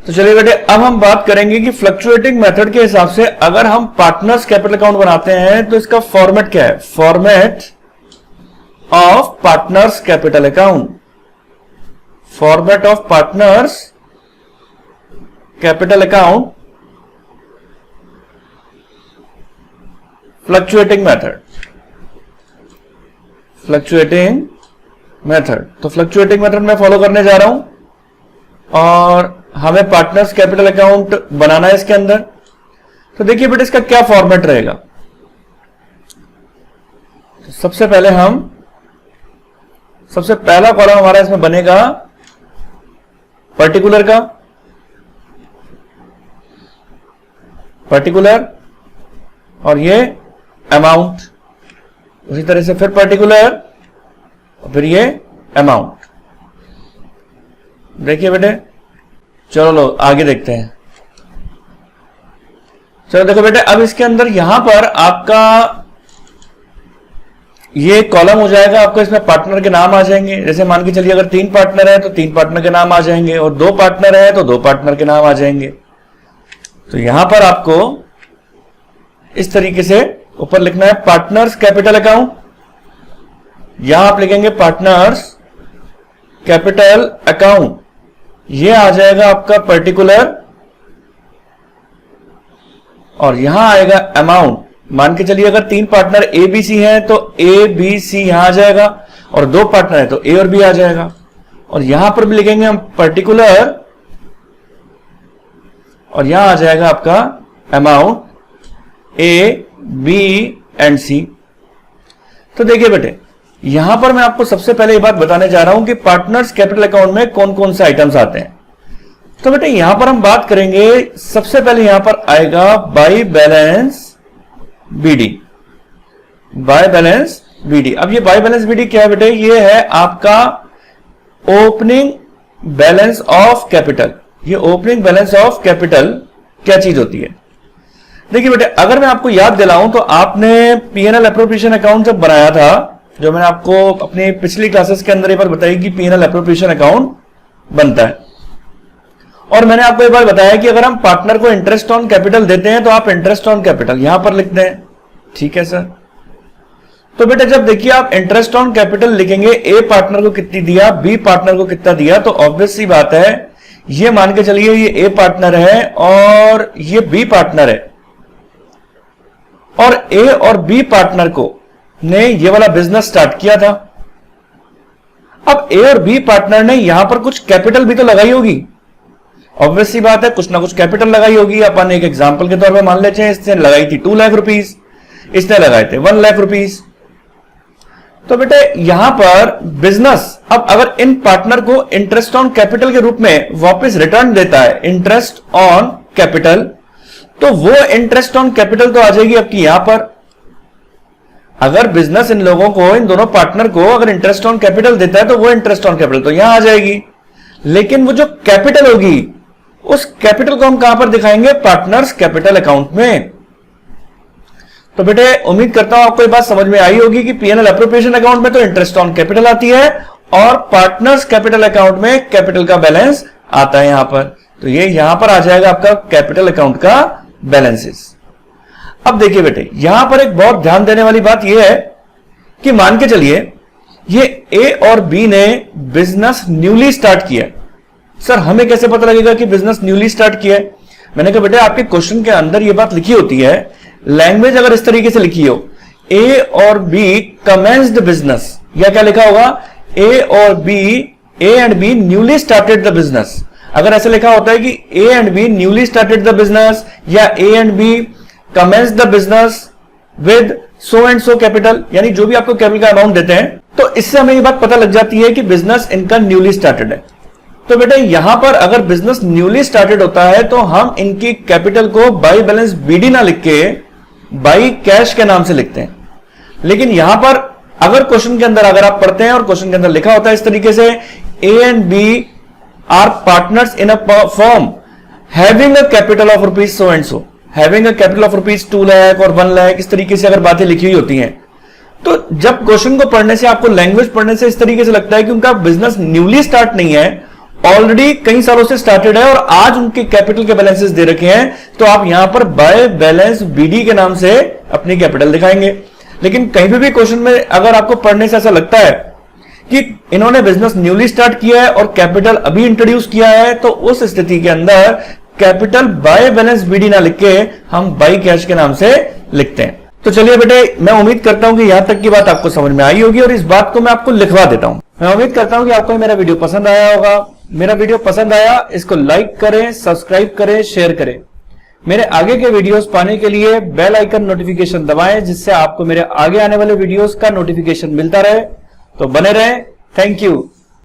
तो चलिए बेटे, अब हम बात करेंगे कि फ्लक्चुएटिंग मेथड के हिसाब से अगर हम पार्टनर्स कैपिटल अकाउंट बनाते हैं तो इसका फॉर्मेट क्या है। Format of partners capital account, format of partners capital account fluctuating method, fluctuating method. तो फ्लक्चुएटिंग मेथड मैं फॉलो करने जा रहा हूं और हमें पार्टनर्स कैपिटल अकाउंट बनाना है इसके अंदर। तो देखिए बेटे, इसका क्या फॉर्मेट रहेगा। तो सबसे पहला कॉलम हमारा इसमें बनेगा पर्टिकुलर का, पर्टिकुलर, और ये अमाउंट। उसी तरह से फिर पर्टिकुलर और फिर ये अमाउंट। देखिए बेटे, चलो लो आगे देखते हैं। चलो देखो बेटे, अब इसके अंदर यहां पर आपका ये कॉलम हो जाएगा, आपको इसमें पार्टनर के नाम आ जाएंगे। जैसे मान के चलिए अगर 3 पार्टनर है तो 3 पार्टनर के नाम आ जाएंगे, और 2 पार्टनर है तो 2 पार्टनर के नाम आ जाएंगे। तो यहां पर आपको इस तरीके से ऊपर लिखना है पार्टनर्स कैपिटल अकाउंट। यहां आप लिखेंगे पार्टनर्स कैपिटल अकाउंट, ये आ जाएगा आपका पर्टिकुलर, और यहां आएगा अमाउंट। मान के चलिए अगर 3 पार्टनर ए बी सी हैं तो ए बी सी यहां आ जाएगा, और 2 पार्टनर है तो ए और बी आ जाएगा। और यहां पर भी लिखेंगे हम पर्टिकुलर, और यहां आ जाएगा आपका अमाउंट ए बी एंड सी। तो देखिए बेटे, यहां पर मैं आपको सबसे पहले ये बात बताने जा रहा हूं कि पार्टनर्स कैपिटल अकाउंट में कौन कौन से आइटम्स आते हैं। तो बेटे यहां पर हम बात करेंगे, सबसे पहले यहां पर आएगा by balance BD, by balance BD. अब ये बाय बैलेंस बीडी क्या है बेटे, ये है आपका ओपनिंग बैलेंस ऑफ कैपिटल। ये ओपनिंग बैलेंस ऑफ कैपिटल क्या चीज होती है। देखिए बेटे, अगर मैं आपको याद दिलाऊं तो आपने पीएनएल एप्रोप्रिएशन अकाउंट जब बनाया था, जो मैंने आपको अपनी पिछली क्लासेस के अंदर ये बात बताई कि पीएनएल एप्रोप्रिएशन अकाउंट बनता है, और मैंने आपको एक बार बताया कि अगर हम पार्टनर को इंटरेस्ट ऑन कैपिटल देते हैं तो आप इंटरेस्ट ऑन कैपिटल यहां पर लिखते हैं। ठीक है सर। तो बेटा जब देखिए आप इंटरेस्ट ऑन कैपिटल लिखेंगे, ए पार्टनर को कितनी दिया, बी पार्टनर को कितना दिया, तो ऑब्वियस सी बात है, ये मान के चलिए ये ए पार्टनर है और ये बी पार्टनर है, और ए और बी पार्टनर को ने ये वाला बिजनेस स्टार्ट किया था। अब ए और बी पार्टनर ने यहां पर कुछ कैपिटल भी तो लगाई होगी, ऑब्वियस सी बात है, कुछ ना कुछ कैपिटल लगाई होगी। अपन एक एग्जांपल के तौर पे मान लेते हैं, इसने लगाई थी 2 लाख रुपीस, इसने लगाए थे 1 लाख रुपीस। तो बेटे यहां पर बिजनेस अब अगर इन पार्टनर को इंटरेस्ट ऑन कैपिटल के रूप में वापस रिटर्न देता है, इंटरेस्ट ऑन कैपिटल, तो वो इंटरेस्ट ऑन कैपिटल तो आ जाएगी आपकी यहां पर। अगर बिजनेस इन लोगों को, इन दोनों पार्टनर को अगर इंटरेस्ट ऑन कैपिटल देता है तो वो इंटरेस्ट ऑन कैपिटल तो यहां आ जाएगी। लेकिन वो जो कैपिटल होगी, उस कैपिटल को हम कहां पर दिखाएंगे, पार्टनर्स कैपिटल अकाउंट में। तो बेटे उम्मीद करता हूं आपको ये बात समझ में आई होगी कि पीएनएल एप्रोप्रिएशन अकाउंट में तो इंटरेस्ट ऑन कैपिटल आती है, और पार्टनर्स कैपिटल अकाउंट में कैपिटल का बैलेंस आता है यहां पर। तो ये यहां पर आ जाएगा आपका कैपिटल अकाउंट का बैलेंसेस। अब देखिए बेटे, यहां पर एक बहुत ध्यान देने वाली बात यह है कि मान के चलिए ये ए और बी ने बिजनेस न्यूली स्टार्ट किया। सर हमें कैसे पता लगेगा कि बिजनेस न्यूली स्टार्ट किया है। मैंने कहा बेटे आपके क्वेश्चन के अंदर ये बात लिखी होती है, लैंग्वेज अगर इस तरीके से लिखी हो, ए और बी कमेंस्ड बिजनेस, या क्या लिखा होगा, ए और B, A and B newly started the business. अगर ऐसे लिखा होता है कि A and B newly started the business, या A and B commenced the business with so and so capital, यानी जो भी आपको कैपिटल का अमाउंट देते हैं, तो इससे हमें ये बात पता लग जाती है कि बिजनेस इनका न्यूली स्टार्टेड है। तो बेटा यहां पर अगर बिजनेस न्यूली स्टार्टेड होता है तो हम इनकी कैपिटल को बाय बैलेंस बीडी ना लिख के बाय कैश के नाम से लिखते हैं। लेकिन यहां पर अगर क्वेश्चन के अंदर अगर आप पढ़ते हैं और क्वेश्चन के अंदर लिखा होता है इस तरीके से, A and B are partners in a form having a capital of rupees so and so, having a capital of rupees 2 lakh और 1 लाख, इस तरीके से अगर बातें लिखी हुई होती हैं, तो जब क्वेश्चन को पढ़ने से, आपको लैंग्वेज पढ़ने से इस तरीके से लगता है कि उनका बिजनेस न्यूली स्टार्ट नहीं है, ऑलरेडी कई सालों से स्टार्टेड है और आज उनके कैपिटल के बैलेंसेस दे रखे हैं, तो आप यहां पर बाय बैलेंस बीडी के नाम से अपनी कैपिटल दिखाएंगे। लेकिन कहीं भी क्वेश्चन में अगर आपको पढ़ने से ऐसा लगता है कि इन्होंने बिजनेस न्यूली स्टार्ट किया है और कैपिटल अभी इंट्रोड्यूस किया है, तो उस स्थिति के अंदर कैपिटल बाय बैलेंस बीडी ना लिख के हम बाय कैश के नाम से लिखते हैं। तो चलिए बेटे, मैं उम्मीद करता हूं कि यहां तक की बात आपको समझ में आई होगी और इस बात को मैं आपको लिखवा देता हूं। मैं उम्मीद करता हूं कि आपको मेरा वीडियो पसंद आया होगा। मेरा वीडियो पसंद आया, इसको लाइक करें, सब्सक्राइब करें, शेयर करें। मेरे आगे के वीडियोस पाने के लिए बेल आइकन नोटिफिकेशन दबाएं, जिससे आपको मेरे आगे आने वाले वीडियोस का नोटिफिकेशन मिलता रहे। तो बने रहें। Thank you.